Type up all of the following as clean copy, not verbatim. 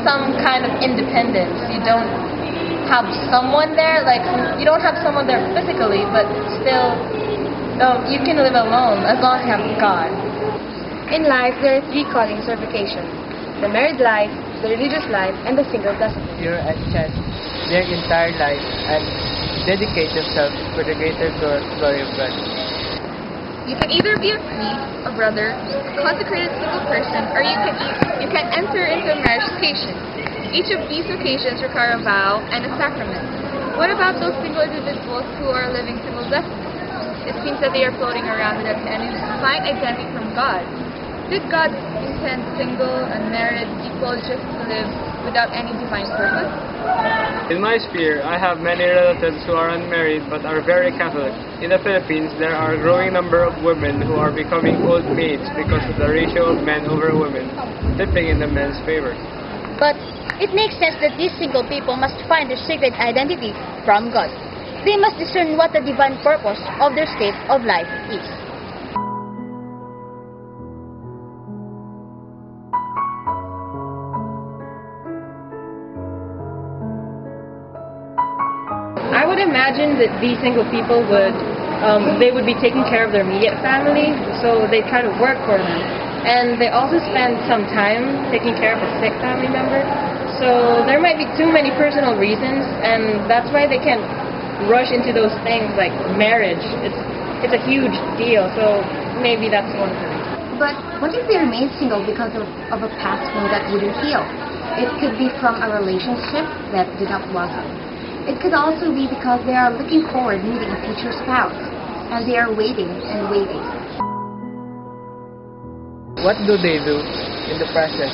some kind of independence. You don't have someone there, like, you don't have someone there physically, but still, you can live alone as long as you have God. In life, there are three callings or vocations: the married life, the religious life, and the single blessedness. Pure and chant their entire life and dedicate themselves for the greater glory of God. You can either be a priest, a brother, a consecrated single person, or you can enter into a marriage vocation. Each of these vocations require a vow and a sacrament. What about those single individuals who are living single blessedness? It seems that they are floating around without any defined identity from God. Did God intend single and married people just to live without any defined purpose? In my sphere, I have many relatives who are unmarried but are very Catholic. In the Philippines, there are a growing number of women who are becoming old maids because of the ratio of men over women, tipping in the men's favor. But it makes sense that these single people must find their sacred identity from God. They must discern what the divine purpose of their state of life is. I would imagine that these single people would be taking care of their immediate family, so they try to work for them. And they also spend some time taking care of a sick family member. So there might be too many personal reasons, and that's why they can't rush into those things like marriage. It's a huge deal, so maybe that's one of the reasons. But what if they remain single because of a past wound that wouldn't heal? It could be from a relationship that did not blossom. It could also be because they are looking forward meeting a future spouse, and they are waiting and waiting. What do they do in the process?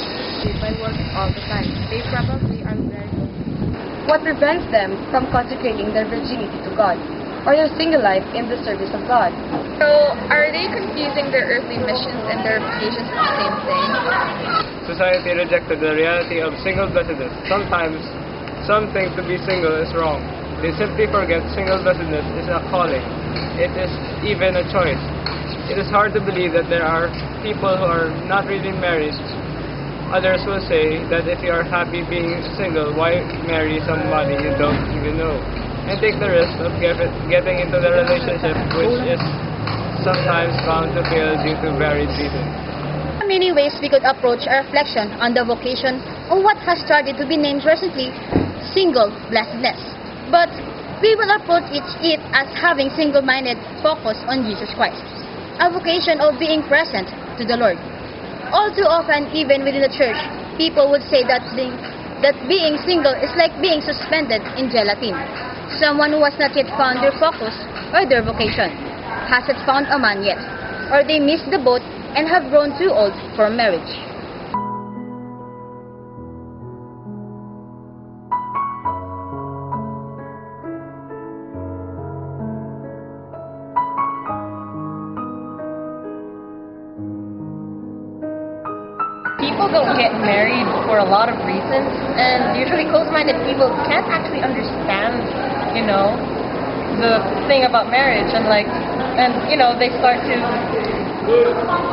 By work all the time. They probably are very lonely. What prevents them from consecrating their virginity to God, or their single life in the service of God? So, are they confusing their earthly missions and their vocations for the same thing? Society rejected the reality of single blessedness. Sometimes, some think to be single is wrong. They simply forget single blessedness is a calling. It is even a choice. It is hard to believe that there are people who are not really married. Others will say that if you are happy being single, why marry somebody you don't even know? And take the risk of getting into the relationship, which is sometimes bound to fail due to varied reasons. There are many ways we could approach a reflection on the vocation of what has started to be named recently single blessedness. But we will approach it as having single-minded focus on Jesus Christ, a vocation of being present to the Lord. All too often, even within the church, people would say that being single is like being suspended in gelatin. Someone who has not yet found their focus or their vocation hasn't found a man yet, or they missed the boat and have grown too old for marriage. People don't get married for a lot of reasons, and usually close-minded people can't actually understand, the thing about marriage, and they start to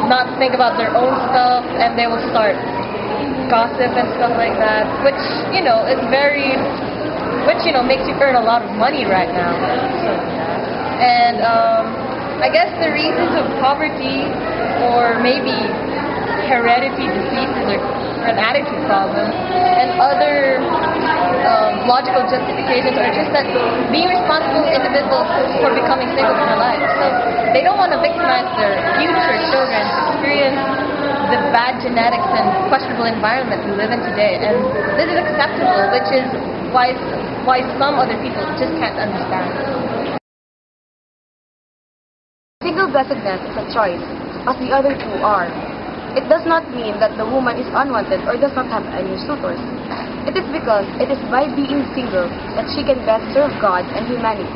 not think about their own stuff, and they will start gossip and stuff like that, which makes you earn a lot of money right now. And I guess the reasons of poverty, or maybe heredity diseases, or an attitude problem, and other logical justifications are just that being responsible individuals for becoming single in their lives. So they don't want to victimize their future children to experience the bad genetics and questionable environment we live in today. And this is acceptable, which is why some other people just can't understand. Single blessedness is a choice, as the other two are. It does not mean that the woman is unwanted or does not have any suitors. It is because it is by being single that she can best serve God and humanity.